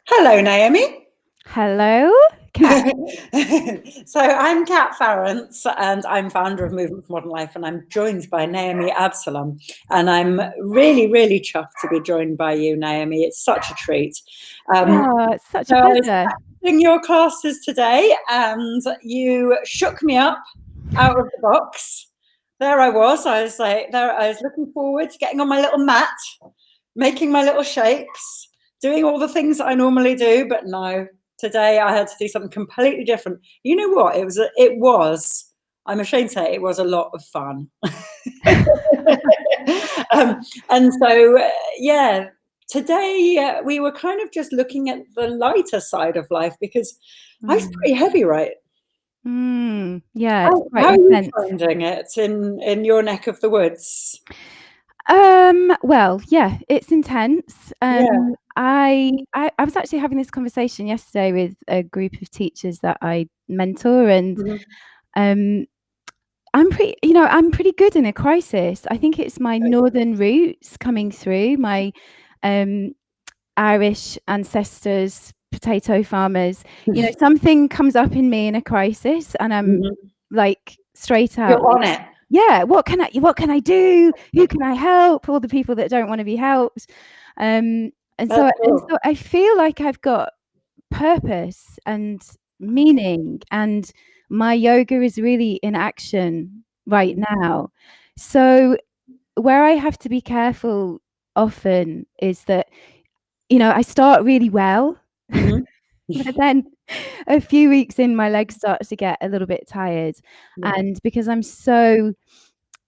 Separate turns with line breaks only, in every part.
Hello, Naomi.
Hello, Kat.
So I'm Kat Farrance, and I'm founder of Movement for Modern Life, and I'm joined by Naomi Absalom. And I'm really, really chuffed to be joined by you, Naomi. It's such a treat.
It's such a
So I was
pleasure.
in your classes today, and you shook me up out of the box. There I was. I was like, there. I was looking forward to getting on my little mat, making my little shapes, doing all the things that I normally do, but no, today I had to do something completely different. You know what? I'm ashamed to say it was a lot of fun. And so, yeah, today we were kind of just looking at the lighter side of life because life's pretty heavy, right?
Yeah, it's quite
How are you
intense.
finding it in your neck of the woods?
Well, yeah, it's intense.
Yeah.
I was actually having this conversation yesterday with a group of teachers that I mentor, and
Mhm.
I'm pretty good in a crisis. I think it's my northern roots coming through, my Irish ancestors, potato farmers. Something comes up in me in a crisis, and I'm
Mhm.
like straight out
You're
like,
on it.
yeah, what can I do? Who can I help? All the people that don't want to be helped. And
That's
so
cool.
I feel like I've got purpose and meaning, and my yoga is really in action right now. So where I have to be careful often is that I start really well,
Mhm.
but then a few weeks in, my legs start to get a little bit tired.
Yeah.
And because I'm so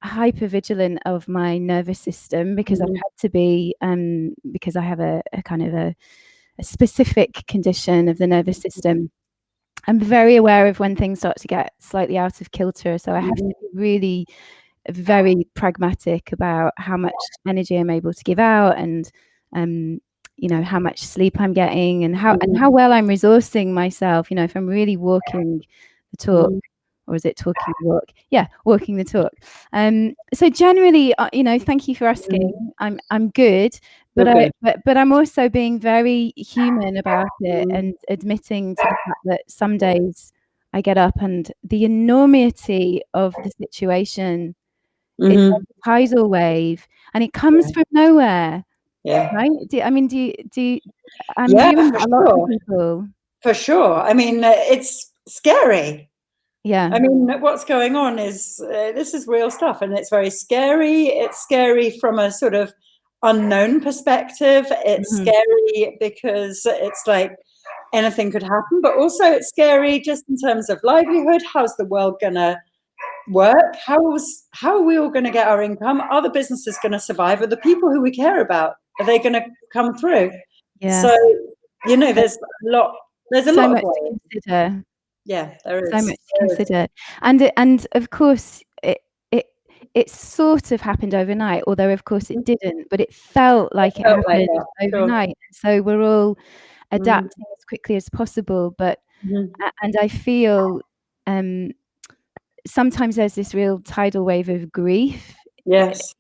hyper vigilant of my nervous system, because I've
Mhm.
had to be, because I have a kind of a specific condition of the nervous system, I'm very aware of when things start to get slightly out of kilter. So I have to
Mhm.
be really very pragmatic about how much energy I'm able to give out, and how much sleep I'm getting, and
Mhm.
how well I'm resourcing myself. If I'm really walking the talk,
Mhm.
or is it talking the walk? Yeah, walking the talk. So generally, thank you for asking.
Mhm.
I'm good, but
You're good.
I'm also being very human about it,
Mhm.
and admitting to the fact that some days I get up and the enormity of the situation is like
Mhm.
a tidal wave, and it comes from nowhere,
Yeah.
right? I'm
Yeah,
hearing
for
that a lot from
sure.
people.
For sure. I mean, it's scary.
Yeah.
I mean, what's going on is this is real stuff, and it's very scary. It's scary from a sort of unknown perspective. It's
Mhm.
scary because it's like anything could happen, but also it's scary just in terms of livelihood. How's the world gonna work? How are we all going to get our income? Are the businesses going to survive? Are the people who we care about, are they going to come through? So
Yes. So
there's a
so
lot of
much to
worry.
consider.
Yeah, there
So
is.
much to consider. And of course it it sort of happened overnight, although of course it didn't, but it felt like it
Felt like
happened
that. Sure.
overnight. So we're all
Mm-hmm.
adapting as quickly as possible. But
Mm-hmm.
and I feel sometimes there's this real tidal wave of grief,
Yes.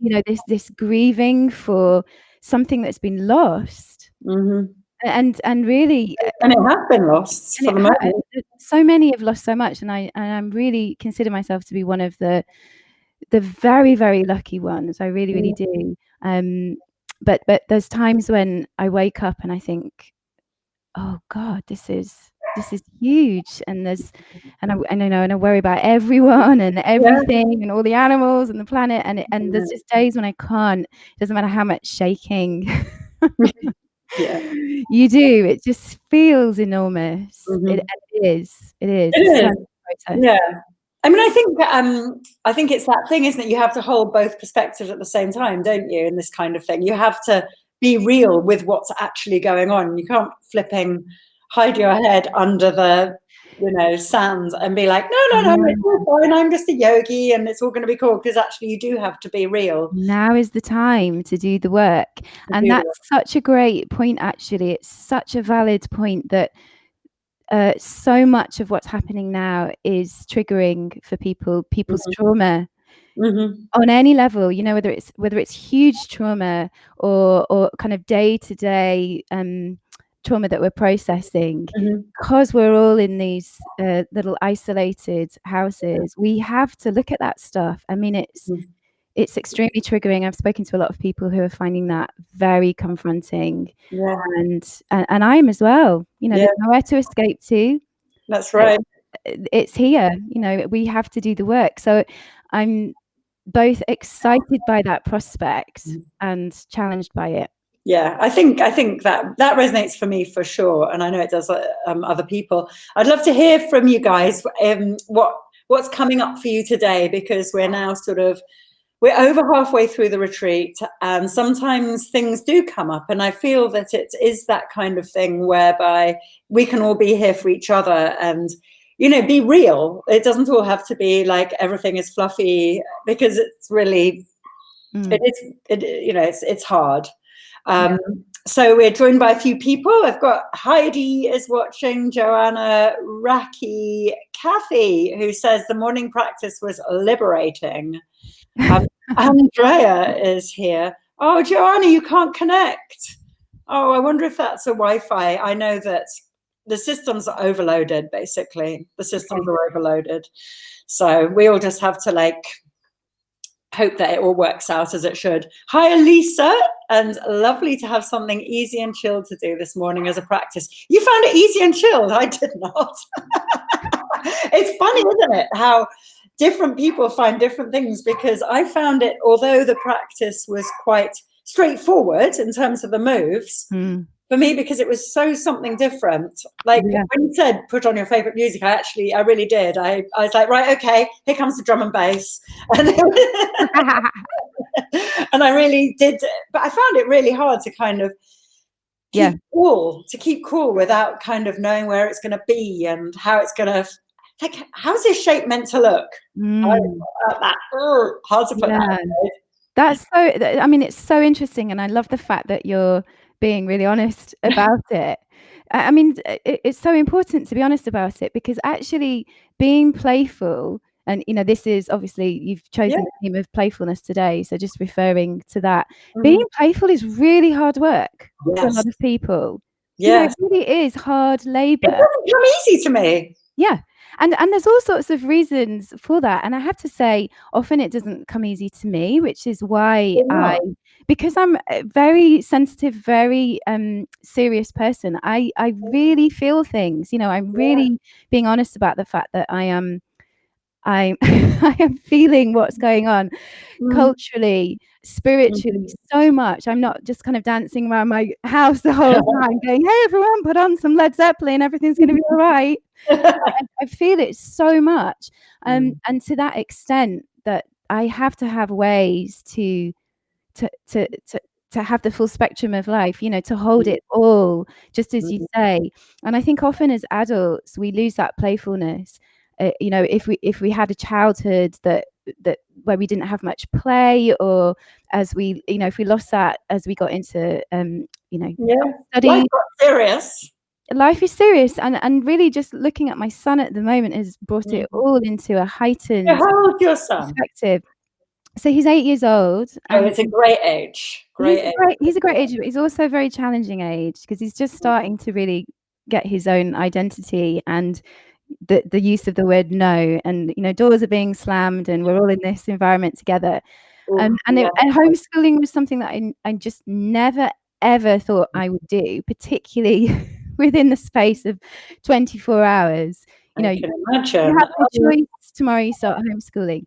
this grieving for something that's been lost,
Mm-hmm.
and really,
And it has been lost
and
for
it
the moment.
so many have lost so much, and I'm really consider myself to be one of the very, very lucky ones. I really, really do. um but there's times when I wake up and I think, oh God, this is huge, and I worry about everyone and
Yeah.
everything and all the animals and the planet, and there's just days when I can't. It doesn't matter how much shaking
Yeah.
you do, it just feels enormous.
Mm-hmm.
It is.
It
It's such
is.
a process.
Yeah. I mean, I think it's that thing, isn't it? You have to hold both perspectives at the same time, don't you? In this kind of thing, you have to be real with what's actually going on. You can't flipping hide your head under the sand and be like, no, no, no, it's
Yeah.
all fine. I'm just a yogi, and it's all going to be cool. Because actually, you do have to be real
Now is the time to do the work.
to
And
do that.
that's such a great point, actually. It's such a valid point that so much of what's happening now is triggering for people's
Mhm.
trauma
Mhm.
on any level, whether it's huge trauma or kind of day-to-day trauma that we're processing,
Mhm.
because we're all in these little isolated houses, we have to look at that stuff. I mean, it's extremely triggering. I've spoken to a lot of people who are finding that very confronting,
Yeah.
and I'm as well. You know,
Yeah.
there's nowhere to escape to.
That's right.
It's here. You know, we have to do the work. So I'm both excited by that prospect and challenged by it.
Yeah, I think that resonates for me for sure, and I know it does other people. I'd love to hear from you guys what's coming up for you today, because we're now we're over halfway through the retreat, and sometimes things do come up, and I feel that it is that kind of thing whereby we can all be here for each other and, you know, be real. It doesn't all have to be like everything is fluffy, because it's really it's hard. So we're joined by a few people. I've got Heidi is watching, Joanna, Raki, Kathy, who says the morning practice was liberating. Andrea is here. Oh, Joanna, you can't connect. Oh, I wonder if that's a Wi-Fi. I know that the systems are overloaded, basically. The systems are overloaded. So we all just have to hope that it all works out as it should. Hi, Elisa, and lovely to have something easy and chilled to do this morning as a practice. You found it easy and chilled. I did not. It's funny, isn't it, how different people find different things, because I found it, although the practice was quite straightforward in terms of the moves, for me, because it was something different. When you said put on your favorite music, I really did. I was like, right, okay, here comes the drum and bass. And, and I really did, but I found it really hard to kind of keep cool without kind of knowing where it's going to be and how it's going to, how's this shape meant to look? Hard to put that in.
That's so, I mean, it's so interesting, and I love the fact that you're being really honest about it. I mean, it's so important to be honest about it, because actually being playful, and you know, this is obviously, you've chosen the theme of playfulness today, so just referring to that, being playful is really hard work for a lot of people. You know, it really is hard labor.
It doesn't come easy to me.
Yeah. And there's all sorts of reasons for that. And I have to say, often it doesn't come easy to me, which is why because I'm a very sensitive, very serious person, I really feel things. You know, I'm really being honest about the fact that I am feeling what's going on culturally, spiritually, so much. I'm not just kind of dancing around my house the whole time going, hey, everyone, put on some Led Zeppelin, everything's going to be all right. I feel it so much. And to that extent that I have to have ways to have the full spectrum of life, you know, to hold it all, just as you say. And I think often as adults, we lose that playfulness. You know, if we had a childhood that where we didn't have much play, or as we, you know, if we lost that as we got into study, life is serious, and really just looking at my son at the moment has brought it all into a heightened
how old's your son?
Perspective. So he's 8 years old.
It's a great age.
He's a great age, but he's also a very challenging age, because he's just starting to really get his own identity, and the use of the word no, and you know, doors are being slammed, and we're all in this environment together. And homeschooling was something that I just never ever thought I would do, particularly within the space of 24 hours. You know, you have the choice. Tomorrow you start homeschooling,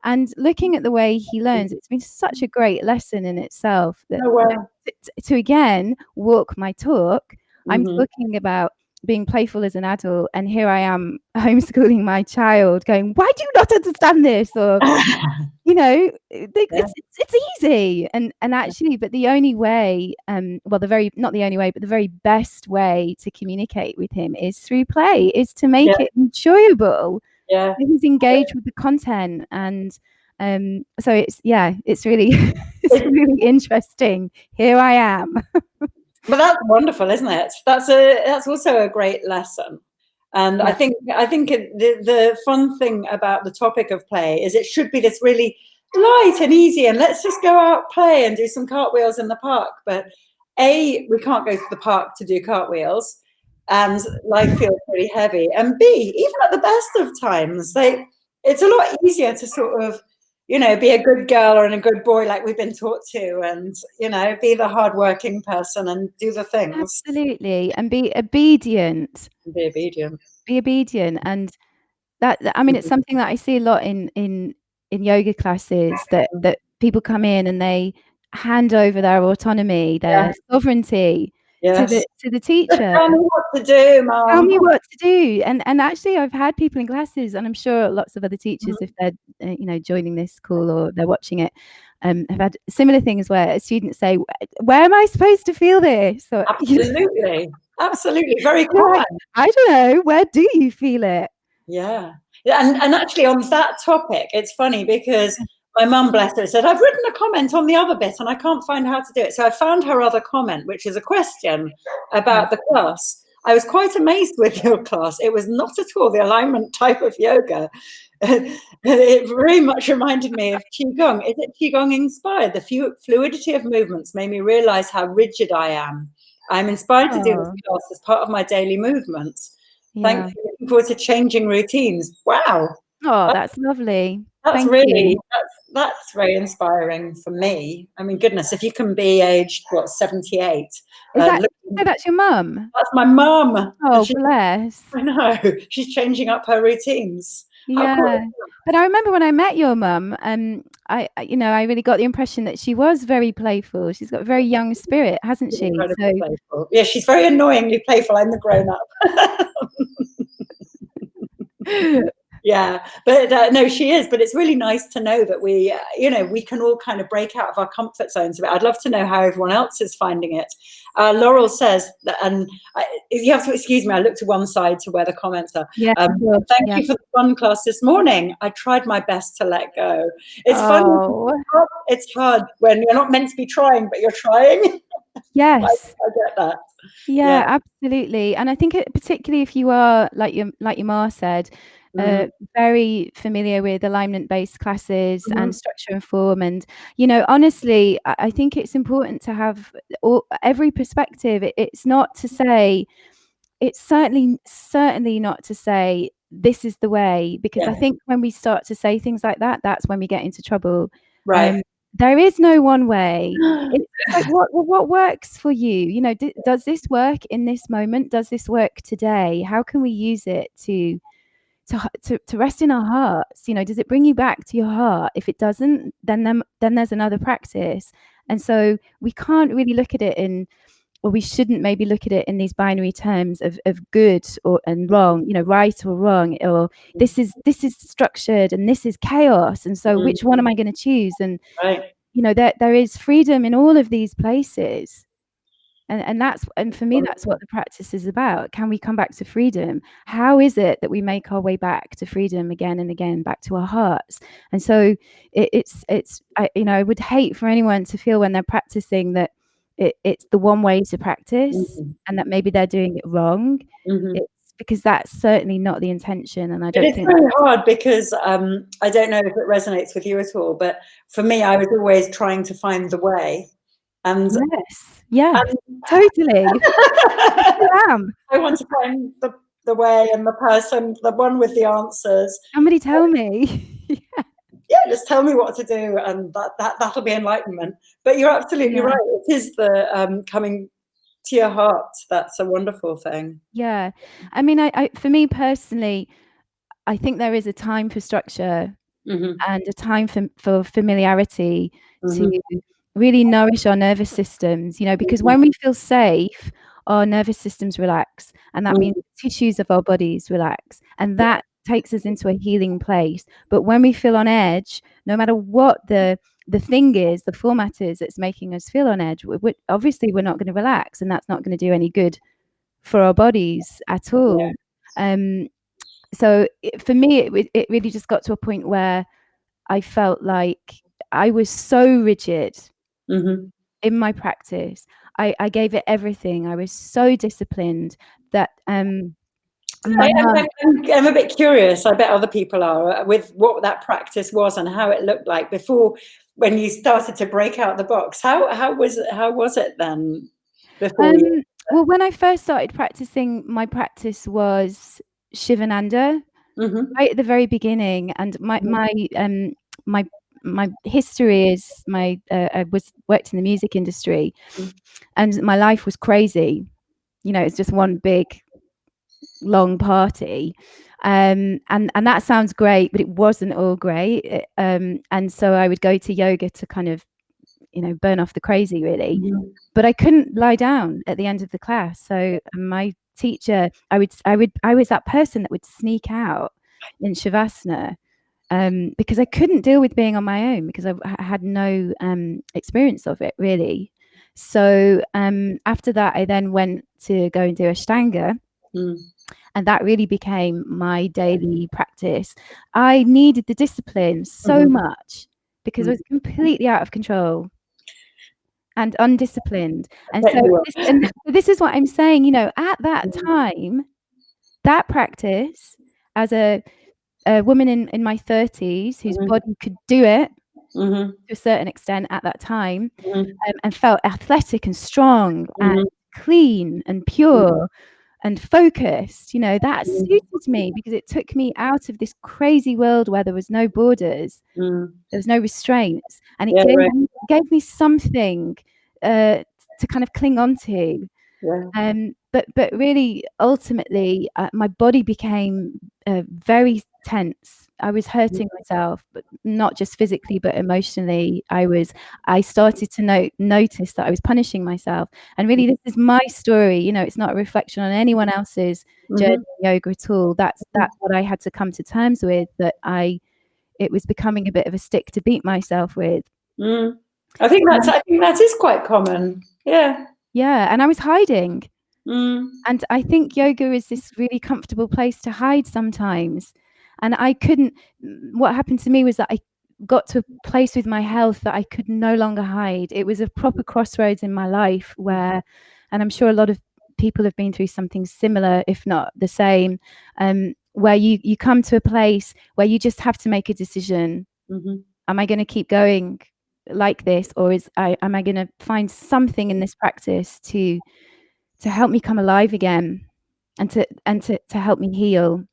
and looking at the way he learns, it's been such a great lesson in itself that to again walk my talk. I'm talking about being playful as an adult, and here I am homeschooling my child going, why do you not understand this? Or you know, it's easy, and actually, but the only way, not the only way, but the very best way to communicate with him is through play, is to make it enjoyable. He's engaged with the content, and so it's really it's really interesting. Here I am.
But that's wonderful, isn't it? That's also a great lesson. And I think the fun thing about the topic of play is it should be this really light and easy, and let's just go out, play, and do some cartwheels in the park. But A, we can't go to the park to do cartwheels, and life feels really heavy. And B, even at the best of times, it's a lot easier to sort of, you know, be a good girl or a good boy like we've been taught to, and, you know, be the hardworking person and do the things.
Absolutely. And be obedient.
Be obedient.
Be obedient. And that, I mean, it's something that I see a lot in yoga classes, that people come in and they hand over their autonomy, their sovereignty to the teacher.
Tell me what to do, Mom.
Tell me what to do. And actually, I've had people in classes, and I'm sure lots of other teachers, if they're you know, joining this call or they're watching it, have had similar things where students say, "Where am I supposed to feel this?" Or,
absolutely, absolutely, very common.
I don't know. Where do you feel it?
Yeah. And actually on that topic, it's funny because my mum, bless her, said, I've written a comment on the other bit and I can't find how to do it. So I found her other comment, which is a question about the class. I was quite amazed with your class. It was not at all the alignment type of yoga. It very much reminded me of Qigong. Is it Qigong inspired? The fluidity of movements made me realize how rigid I am. I'm inspired to do this class as part of my daily movements. Thank you. Looking forward to changing routines. Wow.
Oh, that's lovely.
That's really, that's very inspiring for me. I mean, goodness, if you can be aged, what, 78?
That's your mum?
That's my mum.
Oh, bless.
I know. She's changing up her routines.
Yeah. But I remember when I met your mum, I really got the impression that she was very playful. She's got a very young spirit, hasn't she?
Playful. Yeah, she's very annoyingly playful. I'm the grown-up. Yeah, but no, she is. But it's really nice to know that we, you know, we can all kind of break out of our comfort zones a bit. I'd love to know how everyone else is finding it. Laurel says that, and you have to excuse me, I looked to one side to where the comments are.
Yeah,
thank you for the fun class this morning. I tried my best to let go. It's fun. It's hard when you're not meant to be trying, but you're trying.
Yes.
I get that.
Yeah, absolutely. And I think particularly if you are, like your ma said, very familiar with alignment-based classes and structure and form, and, you know, honestly, I think it's important to have every perspective. It's not to say, it's certainly not to say this is the way, because I think when we start to say things like that, that's when we get into trouble.
Right.
There is no one way. It's like, what works for you? You know, does this work in this moment? Does this work today? How can we use it to rest in our hearts? You know, does it bring you back to your heart? If it doesn't, then there's another practice. And so we can't really look at it or we shouldn't maybe look at it in these binary terms of good and wrong, you know, right or wrong, or this is structured and this is chaos. And so which one am I going to choose? And, you know, there is freedom in all of these places. And for me, that's what the practice is about. Can we come back to freedom? How is it that we make our way back to freedom again and again, back to our hearts? And so I would hate for anyone to feel when they're practicing that it's the one way to practice and that maybe they're doing it wrong. It's because that's certainly not the intention. And I don't think
it's very hard because I don't know if it resonates with you at all, but for me, I was always trying to find the way. And
yes, totally.
I want to find the way and the person, the one with the answers.
Somebody tell me.
Yeah, just tell me what to do, and that'll be enlightenment. But you're absolutely right. It is the coming to your heart. That's a wonderful thing.
Yeah, I mean, I for me personally, I think there is a time for structure and a time for familiarity to really nourish our nervous systems. You know, because when we feel safe, our nervous systems relax, and that means the tissues of our bodies relax, and that takes us into a healing place. But when we feel on edge, no matter what the thing is, the format is that's making us feel on edge, obviously we're not going to relax, and that's not going to do any good for our bodies at all. So for me, it really just got to a point where I felt like I was so rigid in my practice. I gave it everything. I was so disciplined that I'm
a bit curious. I bet other people are, with what that practice was and how it looked like before, when you started to break out the box. How was it then? before you?
Well, when I first started practicing, my practice was Shivananda right at the very beginning, and my my history is I worked in the music industry, and my life was crazy. You know, it's just one big long party. And that sounds great, but it wasn't all great. And so I would go to yoga to kind of, you know, burn off the crazy, really. But I couldn't lie down at the end of the class. So my teacher, I was that person that would sneak out in Shavasana, because I couldn't deal with being on my own, because I had no experience of it, really. So after that, I then went to go and do Ashtanga. And that really became my daily practice. I needed the discipline so much because I was completely out of control and undisciplined. And so this is what I'm saying, you know, at that time, that practice, as a woman in my 30s whose body could do it to a certain extent at that time, and felt athletic and strong and clean and pure and focused, you know, that suited me because it took me out of this crazy world where there was no borders, there was no restraints, and it gave me something to kind of cling on to. But really, ultimately, my body became very tense. I was hurting myself, but not just physically, but emotionally. I started to notice that I was punishing myself. And really, this is my story. You know, it's not a reflection on anyone else's journey in yoga at all. That's what I had to come to terms with, that it was becoming a bit of a stick to beat myself with.
I think that is quite common.
Yeah, and I was hiding. And I think yoga is this really comfortable place to hide sometimes. And I couldn't. What happened to me was that I got to a place with my health that I could no longer hide. It was a proper crossroads in my life where, and I'm sure a lot of people have been through something similar, if not the same, where you come to a place where you just have to make a decision. Am I going to keep going like this, or am I going to find something in this practice to help me come alive again, and to help me heal?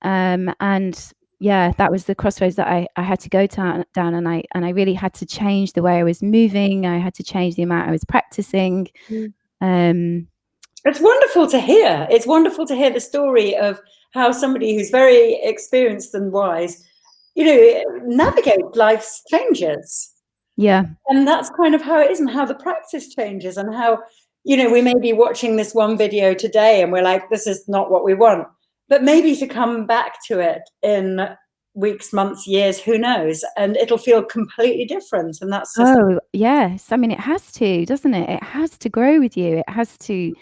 And yeah, that was the crossroads that I had to go down, and I really had to change the way I was moving. I had to change the amount I was practicing.
It's wonderful to hear. It's wonderful to hear the story of how somebody who's very experienced and wise, you know, navigates life's changes.
Yeah.
And that's kind of how it is, and how the practice changes, and how, you know, we may be watching this one video today and we're like, this is not what we want. But maybe to come back to it in weeks, months, years, who knows? And it'll feel completely different. And that's just...
Oh, yes. I mean, it has to, doesn't it? It has to grow with you. It has to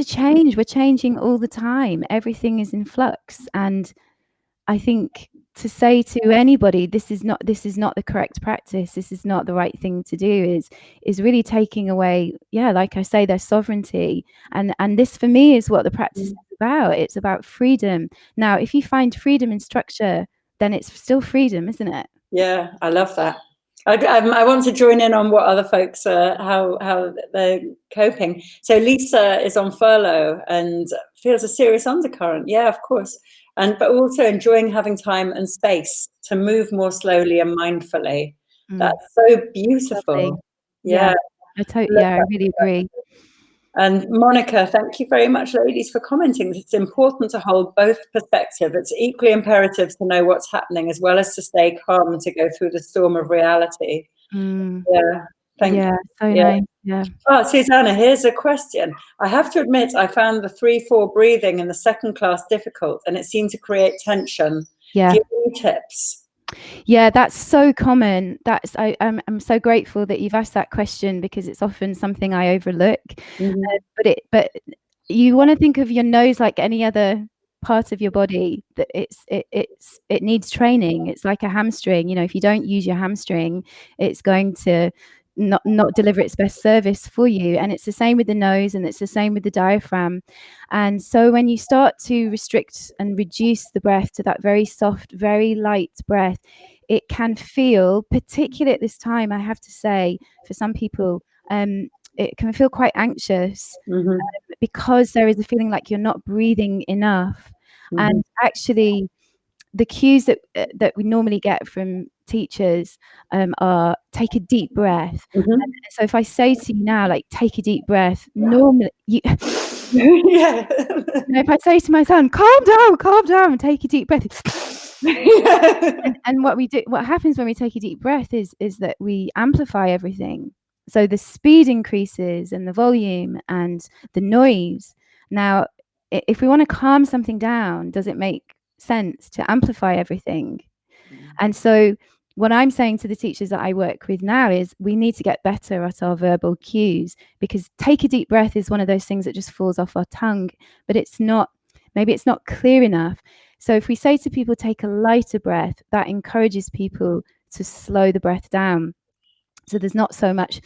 change. We're changing all the time. Everything is in flux. And I think to say to anybody, this is not the correct practice, this is not the right thing to do, is really taking away, yeah, like I say, their sovereignty. And this for me is what the practice is about. It's about freedom. Now, if you find freedom in structure, then it's still freedom, isn't it?
Yeah, I love that. I want to join in on what other folks how they're coping. So Lisa is on furlough and feels a serious undercurrent. Yeah, of course. But also enjoying having time and space to move more slowly and mindfully. That's so beautiful. Yeah.
I really agree.
And Monica, thank you very much, ladies, for commenting. It's important to hold both perspectives. It's equally imperative to know what's happening, as well as to stay calm to go through the storm of reality. Yeah, thank you.
So nice. Yeah.
Oh, Susanna, here's a question. I have to admit, I found the 3-4 breathing in the second class difficult, and it seemed to create tension.
Yeah.
Do you have any tips?
Yeah, that's so common. I'm so grateful that you've asked that question, because it's often something I overlook. But you want to think of your nose like any other part of your body, that it needs training. It's like a hamstring. You know, if you don't use your hamstring, it's going to not deliver its best service for you. And it's the same with the nose, and it's the same with the diaphragm. And so when you start to restrict and reduce the breath to that very soft, very light breath, it can feel, particularly at this time, I have to say, for some people, it can feel quite anxious, because there is a feeling like you're not breathing enough. And actually, the cues that we normally get from teachers are take a deep breath. And so if I say to you now, like, take a deep breath, normally if I say to my son, calm down, and take a deep breath. And what happens when we take a deep breath is that we amplify everything. So the speed increases and the volume and the noise. Now, if we want to calm something down, does it make sense to amplify everything? And so what I'm saying to the teachers that I work with now is we need to get better at our verbal cues, because take a deep breath is one of those things that just falls off our tongue, but maybe it's not clear enough. So if we say to people, take a lighter breath, that encourages people to slow the breath down. So there's not so much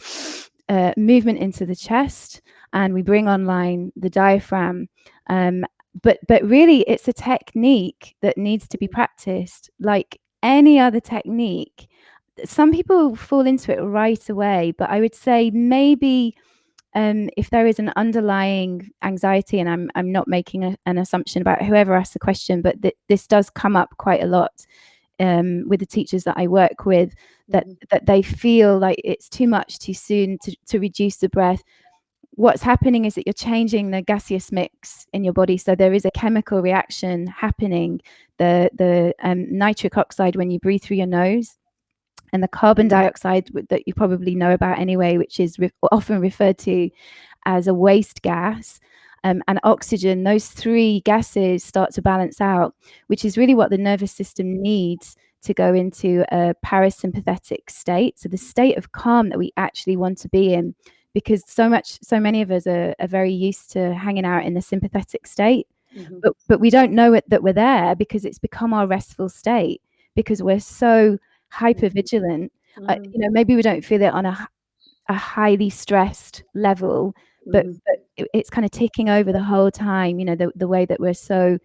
movement into the chest, and we bring online the diaphragm. But really, it's a technique that needs to be practiced like any other technique. Some people fall into it right away, but I would say maybe if there is an underlying anxiety, and I'm not making an assumption about whoever asked the question, but this does come up quite a lot with the teachers that I work with, that they feel like it's too much too soon to reduce the breath. What's happening is that you're changing the gaseous mix in your body, so there is a chemical reaction happening. The nitric oxide when you breathe through your nose, and the carbon dioxide that you probably know about anyway, which is often referred to as a waste gas, and oxygen, those three gases start to balance out, which is really what the nervous system needs to go into a parasympathetic state, so the state of calm that we actually want to be in, because so many of us are very used to hanging out in the sympathetic state, but we don't know that we're there, because it's become our restful state, because we're so hyper vigilant. Maybe we don't feel it on a highly stressed level, but it's kind of ticking over the whole time. The way that we're so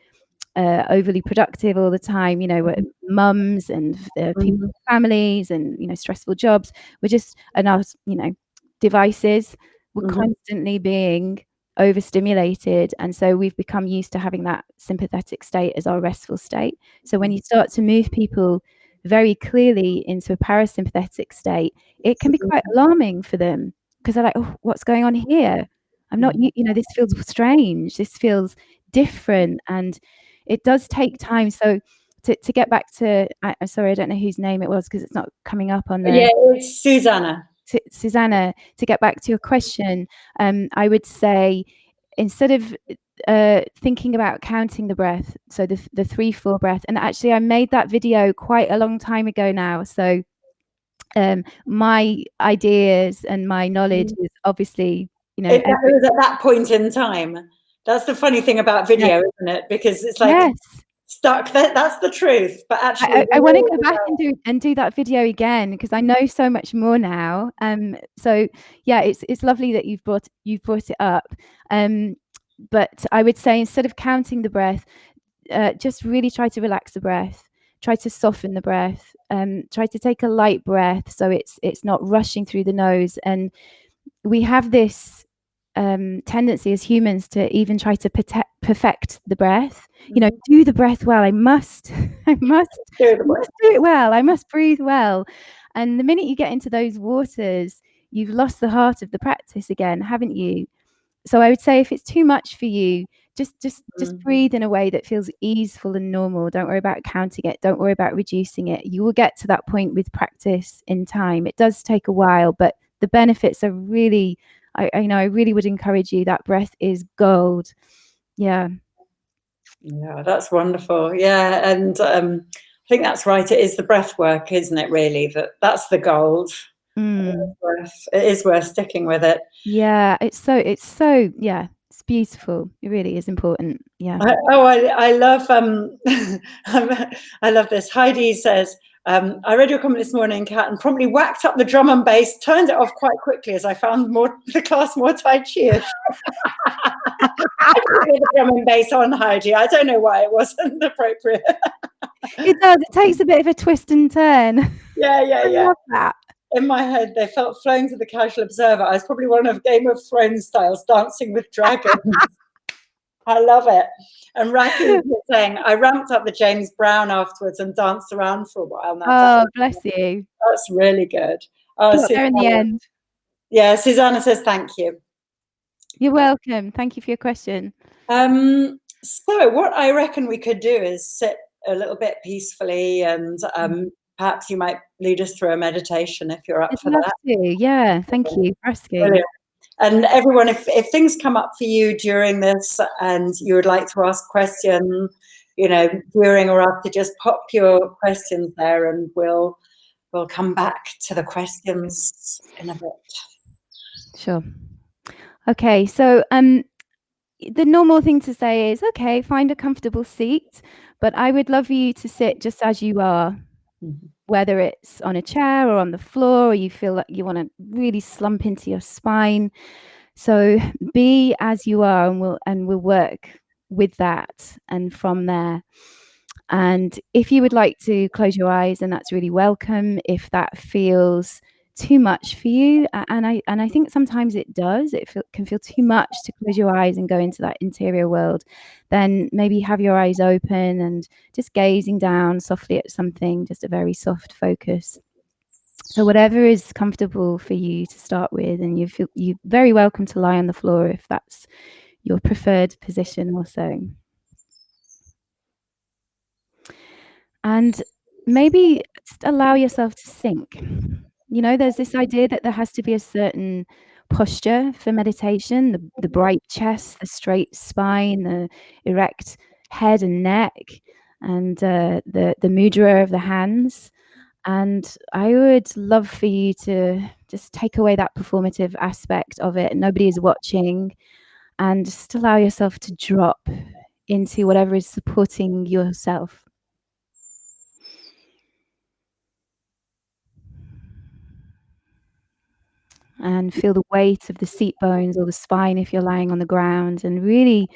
overly productive all the time, we're mums and people with families and stressful jobs. We're just, and our devices, we're constantly being overstimulated, and so we've become used to having that sympathetic state as our restful state. So when you start to move people very clearly into a parasympathetic state, it can be quite alarming for them, because they're like, oh, what's going on here? I'm not, this feels strange, this feels different, and it does take time. So to get back to, sorry, I don't know whose name it was because it's not coming up on there.
Yeah, it's Susanna.
Susanna, to get back to your question, I would say, instead of thinking about counting the breath, so the 3-4 breath, and actually I made that video quite a long time ago now, so my ideas and my knowledge is obviously
it was at that point in time. That's the funny thing about video, isn't it? Because it's like stuck. That's the truth. But actually,
I want to go back and do that video again, because I know so much more now. So yeah, it's lovely that you've brought it up. But I would say, instead of counting the breath, just really try to relax the breath. Try to soften the breath. Try to take a light breath, so it's not rushing through the nose. And we have this tendency as humans to even try to perfect the breath. Do the breath well. I must do it well. I must breathe well. And the minute you get into those waters, you've lost the heart of the practice again, haven't you? So I would say, if it's too much for you, just breathe in a way that feels easeful and normal. Don't worry about counting it. Don't worry about reducing it. You will get to that point with practice in time. It does take a while, but the benefits are really, I really would encourage you. That breath is gold. Yeah,
that's wonderful. Yeah, and I think that's right. It is the breath work, isn't it? Really, that's the gold. It is worth sticking with it.
Yeah, it's so yeah, it's beautiful. It really is important. Yeah.
I love I love this. Heidi says, I read your comment this morning, Kat, and promptly whacked up the drum and bass, turned it off quite quickly as I found the class more tai chi-ish. I put the drum and bass on, Heidi. I don't know why it wasn't appropriate.
It does. It takes a bit of a twist and turn.
Yeah.
I love that.
in my head, they felt flown to the casual observer. I was probably one of Game of Thrones styles, dancing with dragons. I love it. And Raki was saying, I ramped up the James Brown afterwards and danced around for a while. Now,
bless you.
That's really good.
Got there in the end.
Yeah, Susanna says thank you.
You're welcome. Thank you for your question.
So what I reckon we could do is sit a little bit peacefully, and perhaps you might lead us through a meditation if you're up for that.
Yeah, thank you for asking.
Brilliant. And everyone, if things come up for you during this and you would like to ask questions, during or after, just pop your questions there and we'll come back to the questions in a bit.
Sure. Okay, so the normal thing to say is, okay, find a comfortable seat, but I would love you to sit just as you are, whether it's on a chair or on the floor, or you feel like you want to really slump into your spine. So be as you are, and we'll work with that and from there. And if you would like to close your eyes, then that's really welcome. If that feels too much for you, and I think sometimes it does, can feel too much to close your eyes and go into that interior world, then maybe have your eyes open and just gazing down softly at something, just a very soft focus. So whatever is comfortable for you to start with, and you're very welcome to lie on the floor if that's your preferred position also. And maybe just allow yourself to sink. There's this idea that there has to be a certain posture for meditation, the bright chest, the straight spine, the erect head and neck, and the mudra of the hands. And I would love for you to just take away that performative aspect of it. Nobody is watching, and just allow yourself to drop into whatever is supporting yourself. And feel the weight of the seat bones or the spine if you're lying on the ground, and really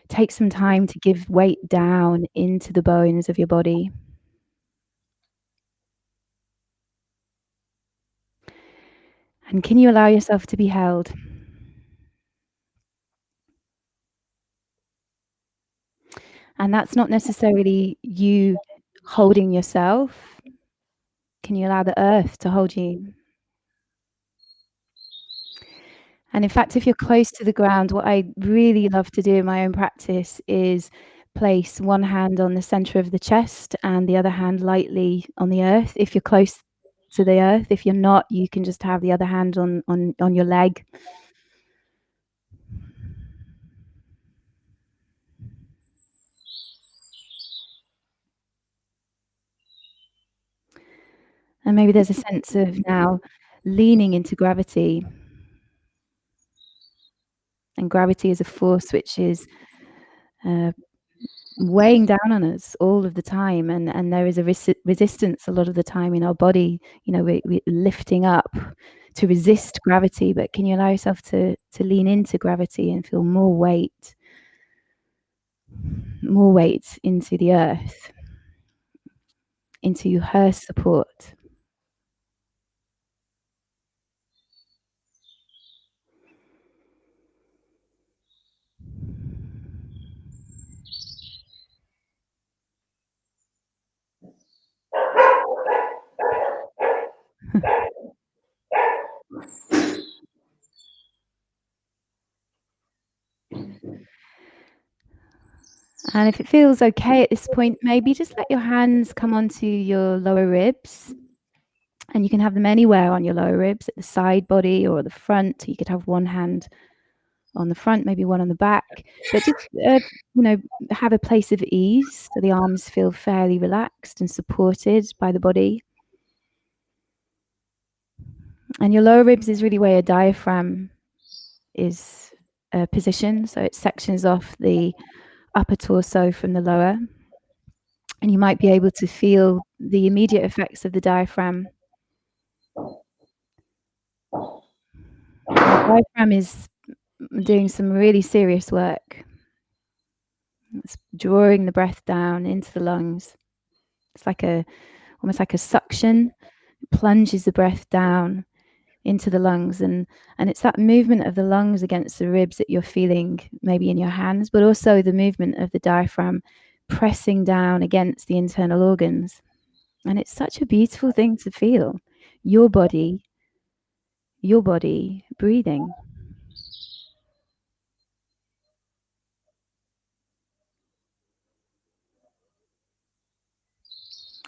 take some time to give weight down into the bones of your body. And can you allow yourself to be held? And that's not necessarily you holding yourself. Can you allow the earth to hold you? And in fact, if you're close to the ground, what I really love to do in my own practice is place one hand on the center of the chest and the other hand lightly on the earth. If you're close to the earth, if you're not, you can just have the other hand on your leg. And maybe there's a sense of now leaning into gravity. And gravity is a force which is weighing down on us all of the time, and there is a resistance a lot of the time in our body. We're lifting up to resist gravity, but can you allow yourself to lean into gravity and feel more weight into the earth, into her support? And if it feels okay at this point, maybe just let your hands come onto your lower ribs. And you can have them anywhere on your lower ribs, at the side body or the front. You could have one hand on the front, maybe one on the back. But just, have a place of ease so the arms feel fairly relaxed and supported by the body. And your lower ribs is really where your diaphragm is positioned. So it sections off the upper torso from the lower. And you might be able to feel the immediate effects of the diaphragm. The diaphragm is doing some really serious work. It's drawing the breath down into the lungs. It's almost like a suction, plunges the breath down into the lungs, and it's that movement of the lungs against the ribs that you're feeling maybe in your hands, but also the movement of the diaphragm pressing down against the internal organs. And it's such a beautiful thing to feel. Your body breathing.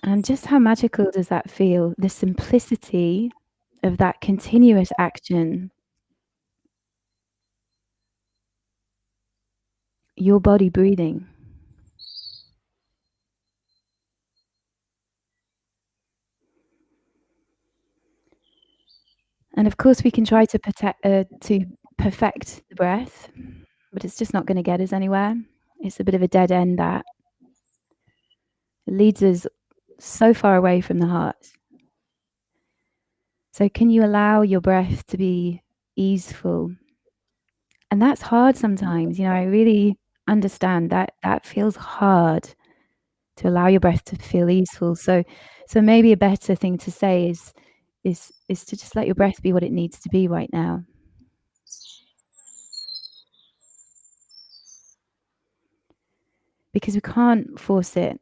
And just how magical does that feel? The simplicity of that continuous action. Your body breathing. And of course, we can try to perfect the breath, but it's just not going to get us anywhere. It's a bit of a dead end that it leads us so far away from the heart. So can you allow your breath to be easeful? And that's hard sometimes. I really understand that feels hard to allow your breath to feel easeful. So maybe a better thing to say is to just let your breath be what it needs to be right now. Because we can't force it.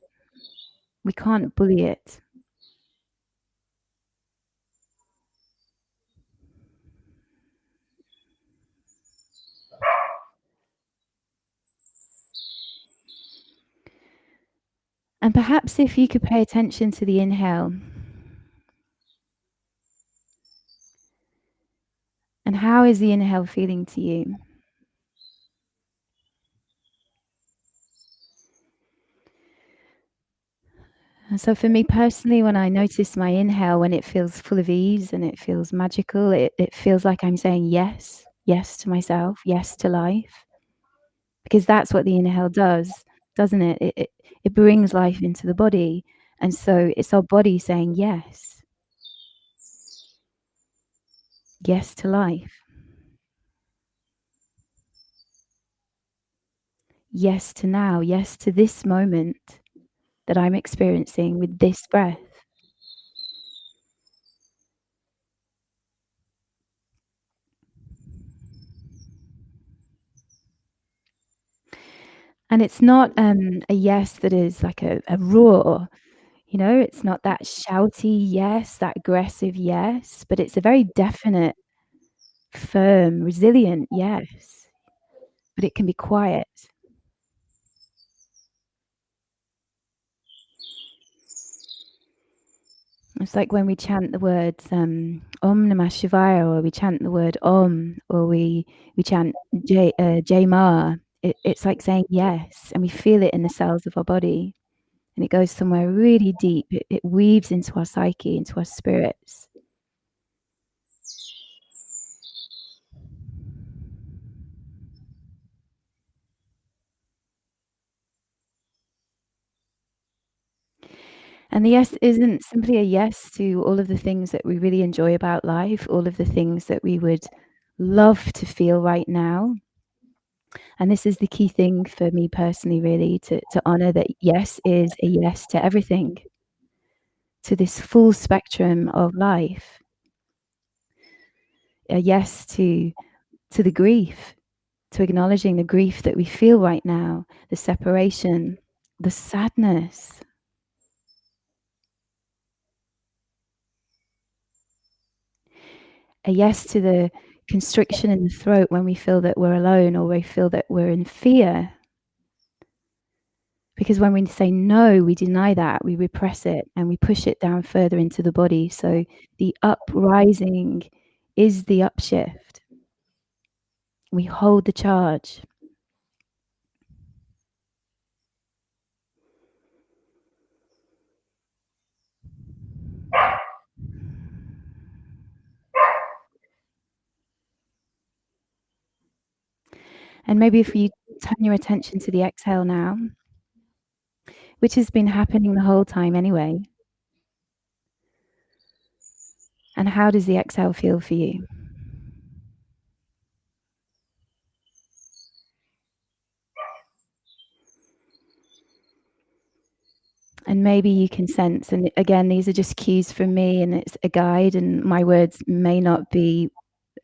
We can't bully it. And perhaps if you could pay attention to the inhale. And how is the inhale feeling to you? And so for me personally, when I notice my inhale, when it feels full of ease and it feels magical, it feels like I'm saying yes, yes to myself, yes to life. Because that's what the inhale does, doesn't it? It brings life into the body. And so it's our body saying yes. Yes to life. Yes to now. Yes to this moment that I'm experiencing with this breath. And it's not a yes that is like a roar. It's not that shouty yes, that aggressive yes, but it's a very definite, firm, resilient yes. But it can be quiet. It's like when we chant the words Om Namah Shivaya, or we chant the word Om, or we chant Jai Ma. It's like saying yes, and we feel it in the cells of our body, and it goes somewhere really deep. It weaves into our psyche, into our spirits. And the yes isn't simply a yes to all of the things that we really enjoy about life, all of the things that we would love to feel right now. And this is the key thing for me personally, really, to honor that yes is a yes to everything, to this full spectrum of life. A yes to the grief, to acknowledging the grief that we feel right now, the separation, the sadness. A yes to the constriction in the throat when we feel that we're alone, or we feel that we're in fear. Because when we say no, we deny that, we repress it, and we push it down further into the body. So the uprising is the upshift. We hold the charge. And maybe if you turn your attention to the exhale now, which has been happening the whole time anyway. And how does the exhale feel for you? And maybe you can sense, and again, these are just cues from me, and it's a guide, and my words may not be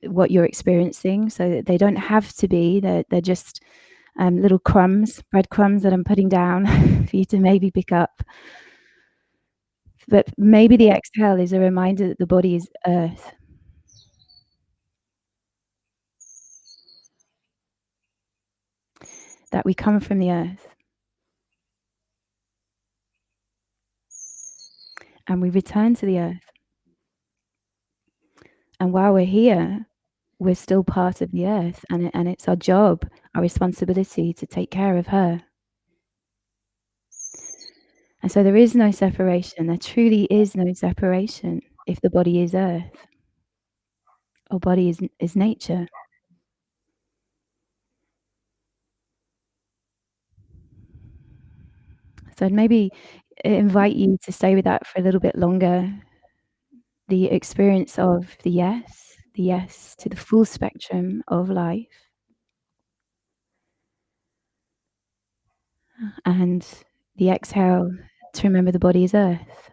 what you're experiencing, so they don't have to be. They're just little crumbs, breadcrumbs that I'm putting down for you to maybe pick up. But maybe the exhale is a reminder that the body is earth. That we come from the earth. And we return to the earth. And while we're here, we're still part of the earth, and it's our job, our responsibility to take care of her. And so there is no separation. There truly is no separation if the body is earth. Our body is nature. So I'd maybe invite you to stay with that for a little bit longer. The experience of the yes to the full spectrum of life. And the exhale to remember the body is earth.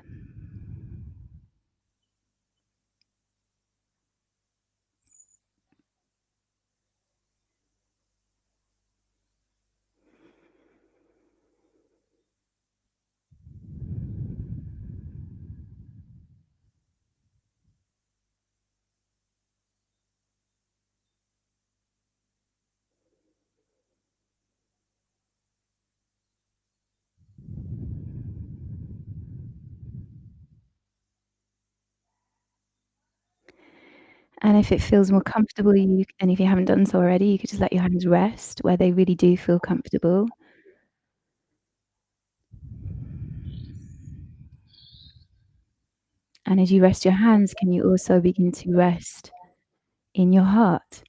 And if it feels more comfortable, and if you haven't done so already, you could just let your hands rest where they really do feel comfortable. And as you rest your hands, can you also begin to rest in your heart?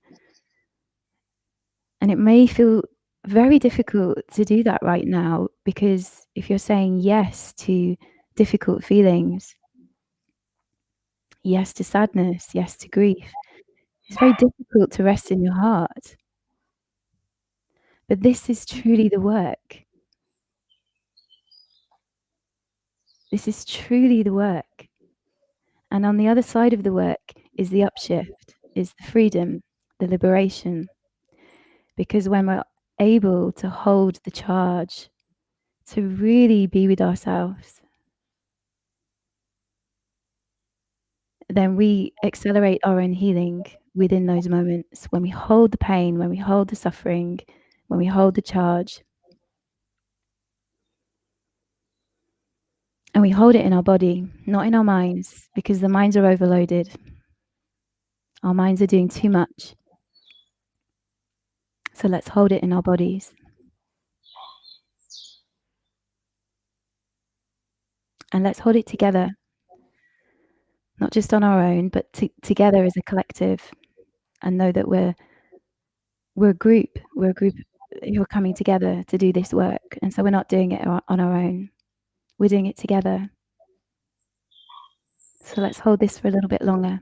And it may feel very difficult to do that right now, because if you're saying yes to difficult feelings, yes to sadness, yes to grief, it's very difficult to rest in your heart. But this is truly the work. This is truly the work. And on the other side of the work is the upshift, is the freedom, the liberation. Because when we're able to hold the charge, to really be with ourselves, then we accelerate our own healing within those moments. When we hold the pain, when we hold the suffering, when we hold the charge, and we hold it in our body, not in our minds, because the minds are overloaded. Our minds are doing too much. So let's hold it in our bodies. And let's hold it together. Not just on our own, but together as a collective, and know that we're a group. We're a group who are coming together to do this work. And so we're not doing it on our own. We're doing it together. So let's hold this for a little bit longer.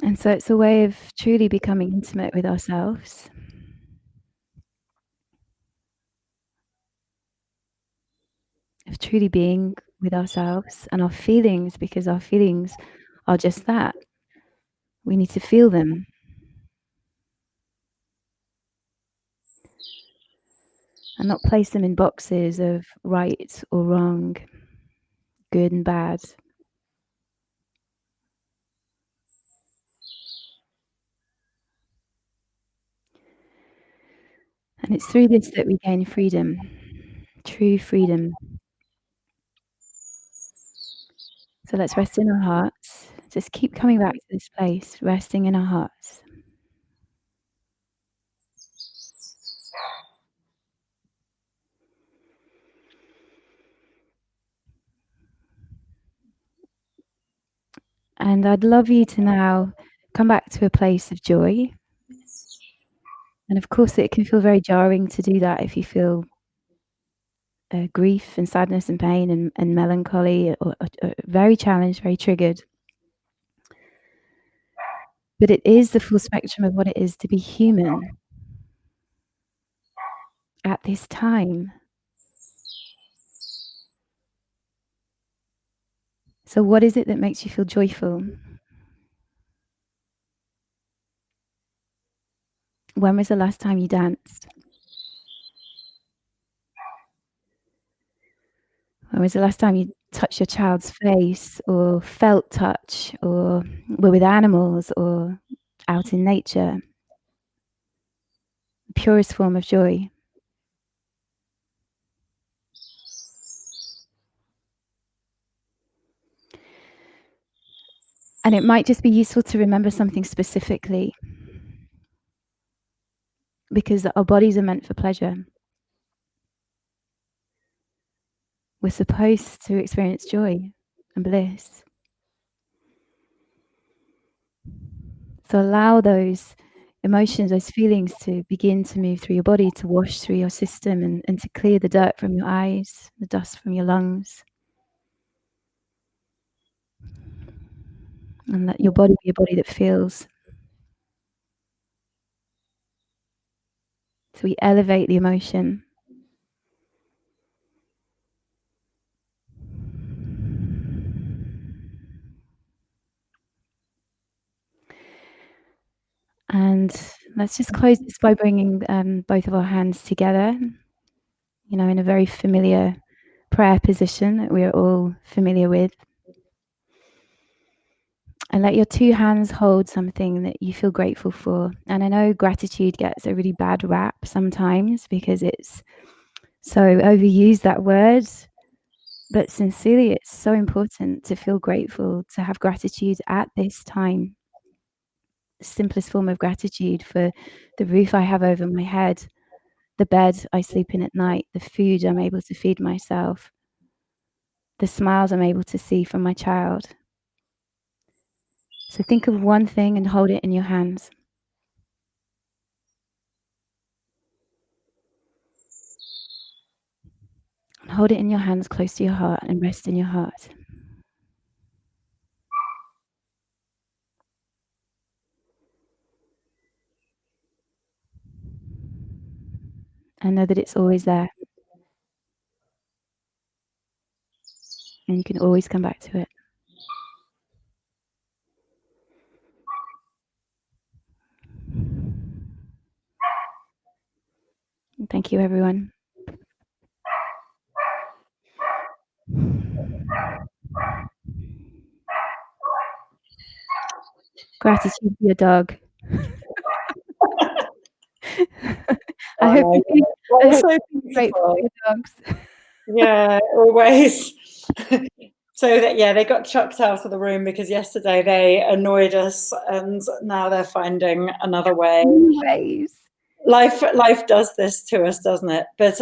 And so it's a way of truly becoming intimate with ourselves. Of truly being with ourselves and our feelings, because our feelings are just that. We need to feel them. And not place them in boxes of right or wrong, good and bad. And it's through this that we gain freedom, true freedom. So let's rest in our hearts. Just keep coming back to this place, resting in our hearts. And I'd love you to now come back to a place of joy. And of course, it can feel very jarring to do that if you feel grief and sadness and pain and melancholy, or very challenged, very triggered. But it is the full spectrum of what it is to be human at this time. So what is it that makes you feel joyful? When was the last time you danced? When was the last time you touched your child's face, or felt touch, or were with animals, or out in nature? The purest form of joy. And it might just be useful to remember something specifically, because our bodies are meant for pleasure. We're supposed to experience joy and bliss. So allow those emotions, those feelings to begin to move through your body, to wash through your system, and to clear the dirt from your eyes, the dust from your lungs. And let your body be a body that feels. So we elevate the emotion. And let's just close this by bringing both of our hands together, in a very familiar prayer position that we are all familiar with. And let your two hands hold something that you feel grateful for. And I know gratitude gets a really bad rap sometimes because it's so overused, that word. But sincerely, it's so important to feel grateful, to have gratitude at this time. The simplest form of gratitude for the roof I have over my head, the bed I sleep in at night, the food I'm able to feed myself, the smiles I'm able to see from my child. So think of one thing and hold it in your hands. Hold it in your hands close to your heart and rest in your heart. And know that it's always there. And you can always come back to it. And thank you, everyone. Gratitude for your dog. I hope you
so
grateful for your dogs.
Yeah, always. So that, yeah, they got chucked out of the room because yesterday they annoyed us, and now they're finding another way.
Anyways.
Life does this to us, doesn't it? But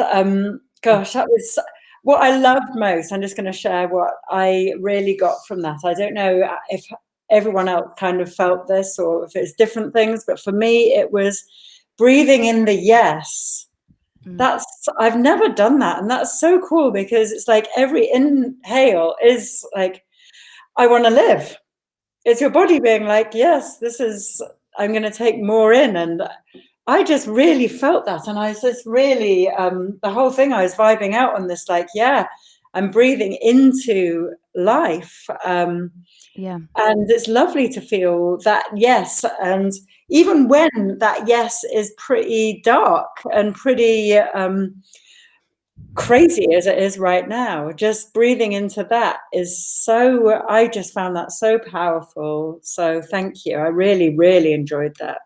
gosh, that was what I loved most. I'm just going to share what I really got from that. I don't know if everyone else kind of felt this or if it's different things, but for me, it was breathing in the yes. I've never done that, and that's so cool because it's like every inhale is like, I want to live. it's your body being like, yes, I'm going to take more in. And I just really felt that. And I was just really, the whole thing, I was vibing out on this, like, yeah, I'm breathing into life.
Yeah.
And it's lovely to feel that yes. And even when that yes is pretty dark and pretty crazy as it is right now, just breathing into that I just found that so powerful. So thank you. I really, really enjoyed that.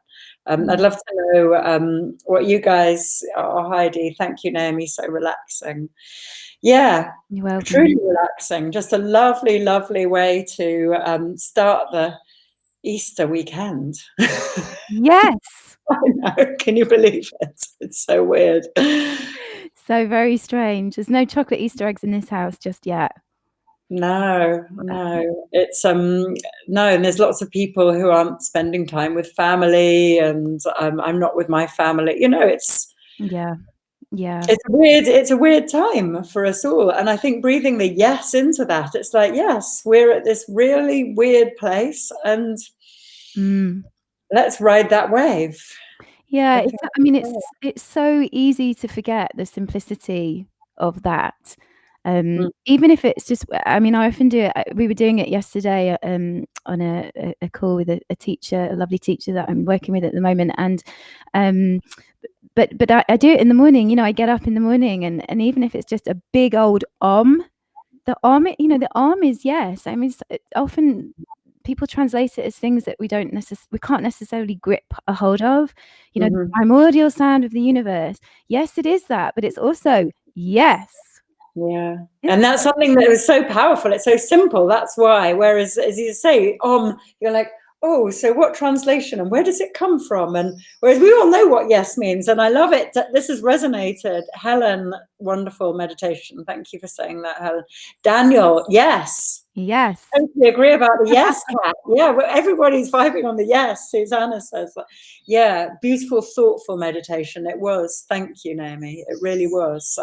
I'd love to know what you guys, Heidi. Thank you, Naomi. So relaxing. Yeah,
You're welcome.
truly relaxing. Just a lovely, lovely way to start the Easter weekend.
Yes.
I know. Can you believe it? It's so weird.
So very strange. There's no chocolate Easter eggs in this house just yet.
No. It's no, and there's lots of people who aren't spending time with family, and I'm not with my family. It's it's a weird time for us all. And I think breathing the yes into that, it's like, yes, we're at this really weird place, and let's ride that wave.
Yeah, it's so easy to forget the simplicity of that. Even if it's just, I often do it. We were doing it yesterday on a call with a teacher, a lovely teacher that I'm working with at the moment. And but I do it in the morning. I get up in the morning, and even if it's just a big old the the is yes. Often people translate it as things that we can't necessarily grip a hold of. The primordial sound of the universe. Yes, it is that, but it's also yes.
Yeah. And that's something that was so powerful. It's so simple. That's why. Whereas, as you say, you're like, oh, so what translation and where does it come from? And whereas we all know what yes means, and I love it. This has resonated. Helen, wonderful meditation. Thank you for saying that, Helen. Daniel, yes.
Yes.
I totally agree about the yes cat. Yeah, everybody's vibing on the yes. Susanna says that. Yeah, beautiful, thoughtful meditation. It was. Thank you, Naomi. It really was.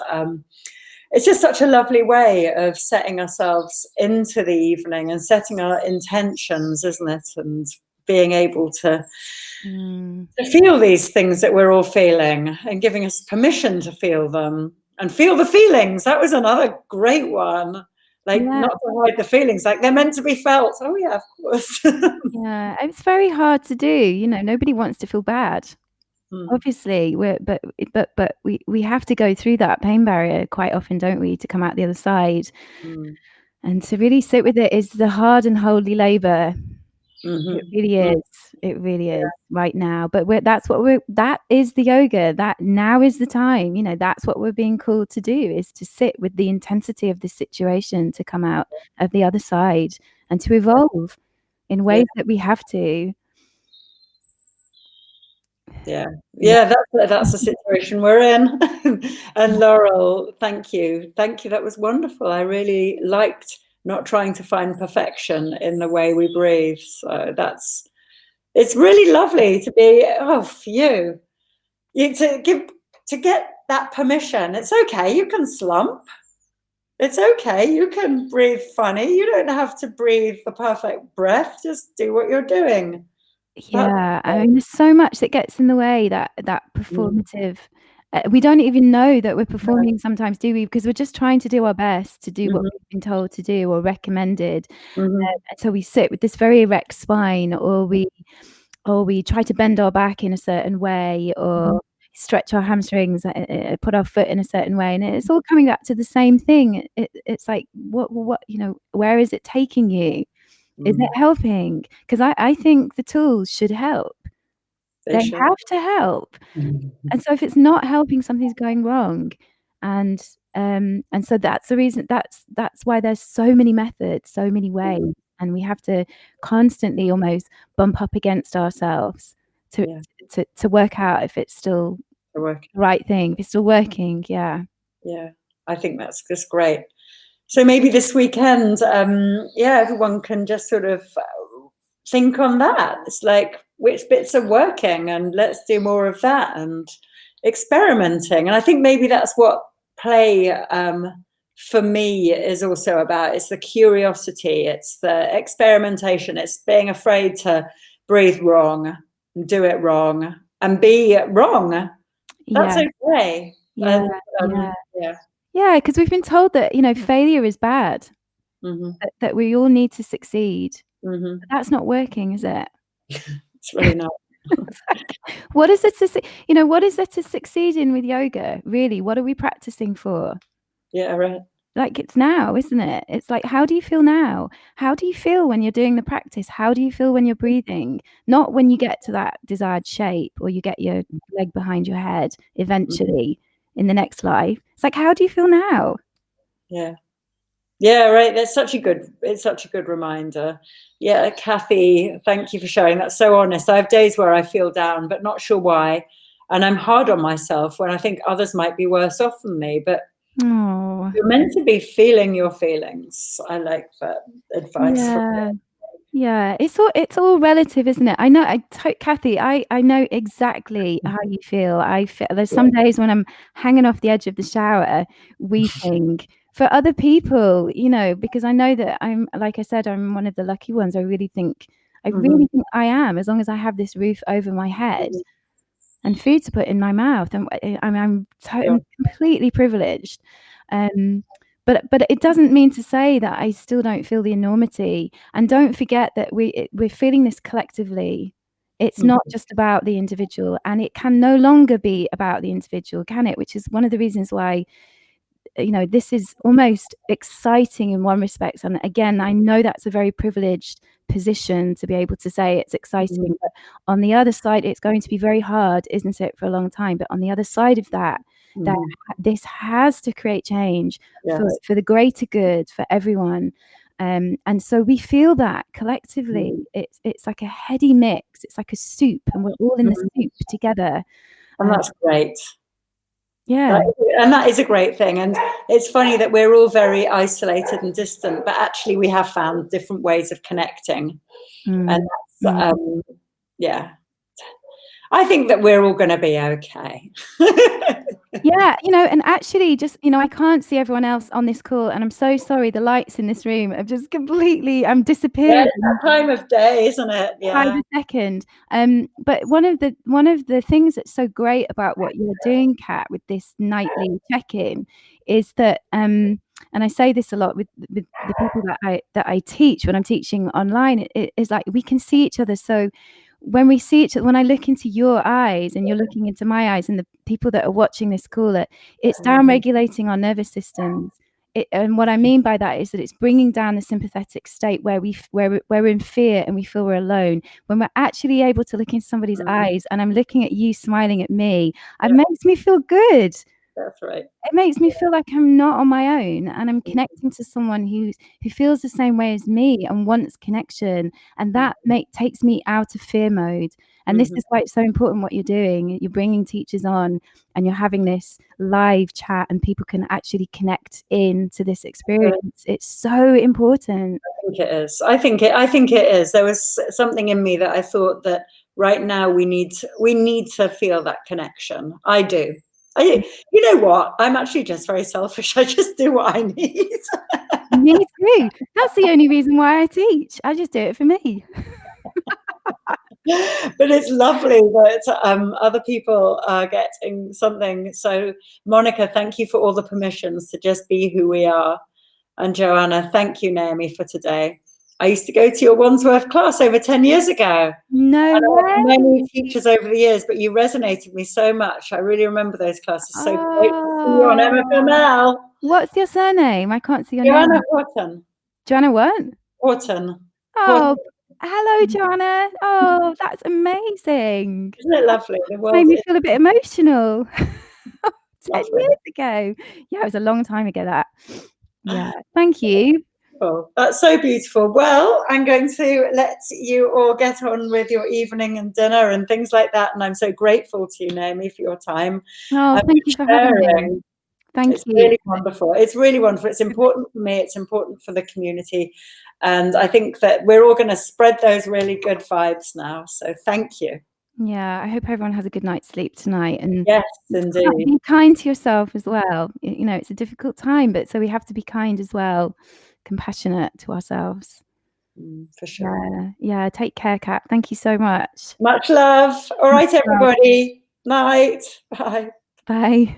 It's just such a lovely way of setting ourselves into the evening and setting our intentions, isn't it? And being able to feel these things that we're all feeling and giving us permission to feel them and feel the feelings. That was another great one. Like, not to hide the feelings, like they're meant to be felt. Oh yeah, of course.
Yeah, it's very hard to do. Nobody wants to feel bad. Obviously, but we have to go through that pain barrier quite often, don't we, to come out the other side. And to really sit with it is the hard and holy labor. It really is. It really is right now. But that is the yoga. That now is the time. That's what we're being called to do, is to sit with the intensity of the situation, to come out of the other side and to evolve in ways that we have to.
Yeah, that's the situation we're in. And Laurel, thank you. That was wonderful. I really liked not trying to find perfection in the way we breathe. So it's really lovely to be for you to get that permission. It's okay, you can slump. It's okay, you can breathe funny. You don't have to breathe the perfect breath. Just do what you're doing.
Yeah, there's so much that gets in the way, that performative. We don't even know that we're performing sometimes, do we? Because we're just trying to do our best to do what we've been told to do or recommended. So we sit with this very erect spine, or we try to bend our back in a certain way, or stretch our hamstrings, put our foot in a certain way, and it's all coming back to the same thing. It's like, what where is it taking you? Is it helping? Because I think the tools should help. They have to help. And so if it's not helping, something's going wrong. And so that's the reason, that's why there's so many methods, so many ways, and we have to constantly almost bump up against ourselves to work out if it's still the right thing, if it's still working. Yeah,
I think that's just great. So maybe this weekend, everyone can just sort of think on that. It's like, which bits are working, and let's do more of that, and experimenting. And I think maybe that's what play for me is also about, it's the curiosity, it's the experimentation, it's being afraid to breathe wrong, do it wrong, and be wrong. That's okay.
Yeah,
And,
yeah, because we've been told that, you know, failure is bad, that we all need to succeed. But that's not working, is it?
It's really not.
What is it to, you know, what is there to succeed in with yoga? Really, what are we practicing for?
Yeah, right.
Like, it's now, isn't it? It's like, how do you feel now? How do you feel when you're doing the practice? How do you feel when you're breathing? Not when you get to that desired shape or you get your leg behind your head eventually in the next life. It's like, how do you feel now?
Yeah. Yeah, right. It's such a good reminder. Yeah, Kathy, thank you for sharing. That's so honest. I have days where I feel down, but not sure why. And I'm hard on myself when I think others might be worse off than me. But you're meant to be feeling your feelings. I like that advice.
Yeah. Yeah, it's all relative, isn't it? I know, Kathy, I know exactly how you feel. I feel there's some days when I'm hanging off the edge of the shower, weeping. For other people, you know, because I know that I'm, like I said, I'm one of the lucky ones. I really think I am, as long as I have this roof over my head and food to put in my mouth. And I'm completely privileged. But it doesn't mean to say that I still don't feel the enormity. And don't forget that we're feeling this collectively. It's not just about the individual, and it can no longer be about the individual, can it? Which is one of the reasons why, you know, this is almost exciting in one respect. And again, I know that's a very privileged position to be able to say it's exciting, but on the other side, it's going to be very hard, isn't it, for a long time? But on the other side of that, that this has to create change for the greater good for everyone. And so we feel that collectively. It's like a heady mix. It's like a soup, and we're all in the soup together.
And that's great.
Yeah.
And that is a great thing. And it's funny that we're all very isolated and distant, but actually we have found different ways of connecting. And that's, yeah, I think that we're all going to be okay.
Yeah, you know, and actually just, you know, I can't see everyone else on this call, and I'm so sorry, the lights in this room have just completely disappeared.
Yeah, it's that time of day, isn't it?
By the second. But one of the things that's so great about what you're doing, Kat, with this nightly check-in is that and I say this a lot with the people that I teach when I'm teaching online, it is like we can see each other. So when we see when I look into your eyes and you're looking into my eyes, and the people that are watching this call, it's down-regulating our nervous systems. And what I mean by that is that it's bringing down the sympathetic state where we're in fear and we feel we're alone. When we're actually able to look into somebody's eyes, and I'm looking at you smiling at me, it makes me feel good.
That's right.
It makes me feel like I'm not on my own, and I'm connecting to someone who feels the same way as me and wants connection, and that takes me out of fear mode. And this is why it's so important what you're doing. You're bringing teachers on, and you're having this live chat, and people can actually connect in to this experience. It's so important.
I think it is. I think it is. There was something in me that I thought that right now we need to feel that connection. I do. You know what? I'm actually just very selfish. I just do what I need.
Me too. That's the only reason why I teach. I just do it for me.
But it's lovely that other people are getting something. So, Monica, thank you for all the permissions to just be who we are. And Joanna, thank you, Naomi, for today. I used to go to your Wandsworth class over 10 years ago.
No way.
Many teachers over the years, but you resonated with me so much. I really remember those classes. So great to see you on MFML.
What's your surname? I can't see your
Joanna
name.
Horton.
Joanna what?
Horton.
Oh, hello, Joanna. Oh, that's amazing.
Isn't it lovely? The world
made me feel a bit emotional. 10
lovely.
years ago. Yeah, it was a long time ago, that. Yeah, thank you.
Oh, that's so beautiful. Well, I'm going to let you all get on with your evening and dinner and things like that. And I'm so grateful to you, Naomi, for your time.
Oh, thank you for having me. Thank you.
It's really wonderful. It's really wonderful. It's important for me. It's important for the community. And I think that we're all going to spread those really good vibes now. So thank you.
Yeah, I hope everyone has a good night's sleep tonight, and
Yes, indeed.
be kind to yourself as well. You know, it's a difficult time, but so we have to be kind as well, compassionate to ourselves.
For sure.
Yeah. Take care, Kat. Thank you so much.
Much love. All right, everybody. Night. Bye.
Bye.